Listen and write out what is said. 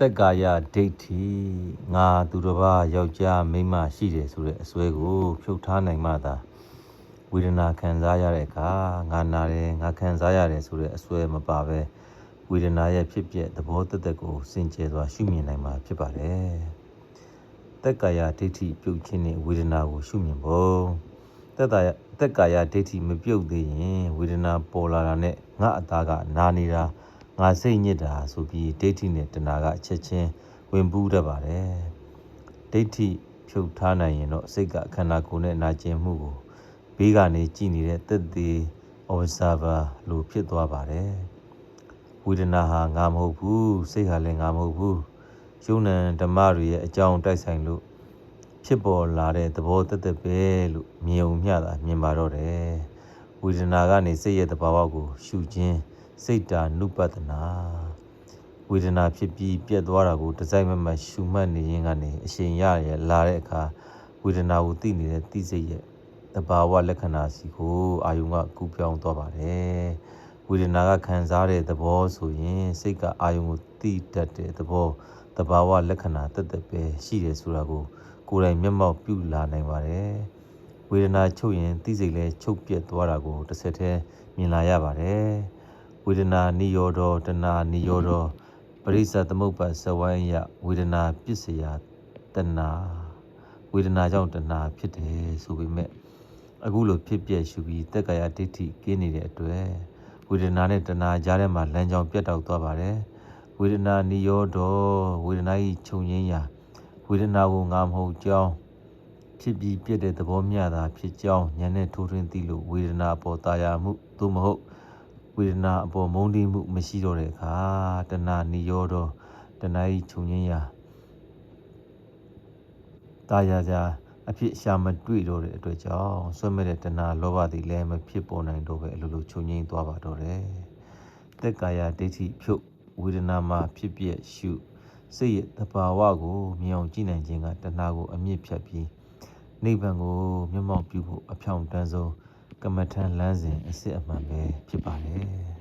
တက်ကာယဒိဋ္ဌိငါသူတစ်ပါးယောက်ျားမိန်းမရှိတယ်ဆိုတဲ့အစွဲကိုဖြုတ်ထားနိုင်မှသာဝေဒနာခံစားရတဲ့အခါငါနာတယ်ငါခံစားရတယ်ဆိုတဲ့အစွဲမပါပဲဝေဒနာရဲ့ဖြစ်ပျက်သဘောတသက်ကိုစင်ကြယ်စွာရှုမြင်နိုင်မှာဖြစ်ပါတယ်တက်ကာယဒိဋ္ဌိပြုတ်ခြင်းနဲ့ဝေဒနာကိုရှုမြင်ဖို့တက်ကာယဒိဋ္ဌိမပြုတ်သေးရင်ဝေဒနာပေါ်လာတာနဲ့ငါအသားကနာနေတာငါစိတ်ညစ်တာဆိုပြီးဒိဋ္ဌိနဲ့တဏှာကချက်ချင်းဝင်ပူးတတ်ပါတယ်ဒိဋ္ဌိဖြုတ်ထားနိုင်ရင်တော့စိတ်ကခန္ဓာကိုယ်နဲ့နာကျင်မှုကိုဘေးကနေကြည့်နေတဲ့သက်သေ observer လို့ဖြစ်သွားပါတယ်ဝေဒနာဟာငါမဟုတ်ဘူးစိတ်ဟာလည်းငါမဟုတ်ဘူးယုံ nant ဓမ္မတွေရဲ့အကြောင်းတိုက်ဆိုင်လို့ဖြစ်ပေါ်လာတဲ့သဘောတသက်ပဲလို့မြင်ုံမျှတာမြင်ပါတော့တယ်ဝေဒနာကနေစိတ်ရဲ့သဘာဝကိုရှုခြင်းစိတ်တာနုပတနာဝေဒနာဖြစ်ပြီးပြတ်သွားတာကိုတစိုက်မတ်မတ်ရှုမှတ်နေရင်ကနေအရှင်ရရလာတဲ့အခါဝေဒနာကိုသိနေတဲ့သိစိတ်ရဲ့သဘာဝလက္ခဏာစီကိုအာယုံကကူးပြောင်းသွားပါတယ်ဝေဒနာကခံစားတဲ့သဘောဆိုရင်စိတ်ကအာယုံကိုသိတတ်တဲ့သဘောသဘာဝလက္ခဏာတသက်ပဲရှိတယ်ဆိုတာကိုကိုယ်တိုင်မျက်မှောက်ပြုလာနိုင်ပါတယ်ဝေဒနာချုပ်ရင်သိစိတ်လည်းချုပ်ပြတ်သွားတာကိုတစ်ဆက်တည်းမြင်လာရပါတယ်ဝေဒနာနိရောဓတဏှာနိရောဓပရိစ္ဆသမုပ္ပါဇဝိုင်းယဝေဒနာပစ္စယတဏှာဝေဒနာကြောင့်တဏှာဖြစ်တယ်ဆိုပေမဲ့အခုလိုဖြစ်ပြရှုပြီးတက်ကာယဒိဋ္ဌိကင်းနေတဲ့အတွက်ဝေဒနာနဲ့တဏှာကြားထဲမှာလမ်းကြောင်းပြတ်တောက်သွားပါတယ်ဝေဒနာနိရောဓဝေဒနာ၏ခြုံငင်းရာဝေဒနာကိုငါမဟုတ်ကြောင်းဖြစ်ပြီးပြည့်တဲ့သဘောမျှတာဖြစ်ကြောင်းဉာဏ်နဲ့ထိုးထွင်းသိလို့ဝေဒနာအပေါ်တာယာမှုသို့မဟုတ်ဝေဒနာအပေါ်မုန်းတိမှုမရှိတော့တဲ့အခါတဏှာနိရောဓတဏှာ၏ခြုံငင်းရာတာယာကြအဖြစ်ရှာမတွေ့တော့တဲ့အတွက်ကြောင့်ဆွဲမဲ့တဲ့တဏှာလောဘသည်လည်းမဖြစ်ပေါ်နိုင်တော့ပဲအလိုလိုခြုံငင်းသွားပါတော့တယ်သက်ကာယဒိဋ္ဌိဖြုတ်ဝေဒနာမှာဖြစ်ပြရှုစိတ်ရဲ့သဘာဝကိုမြင်အောင်ကြည့်နိုင်ခြင်းကတဏှာကိုအမြင့်ဖြတ်ပြီးနိဗ္ဗာန်ကိုမျက်မှောက်ပြုဖို့အဖြောင့်တန်းဆုံးကမ္မထံလမ်းစဉ်အစစ်အမှန်ပဲဖြစ်ပါတယ်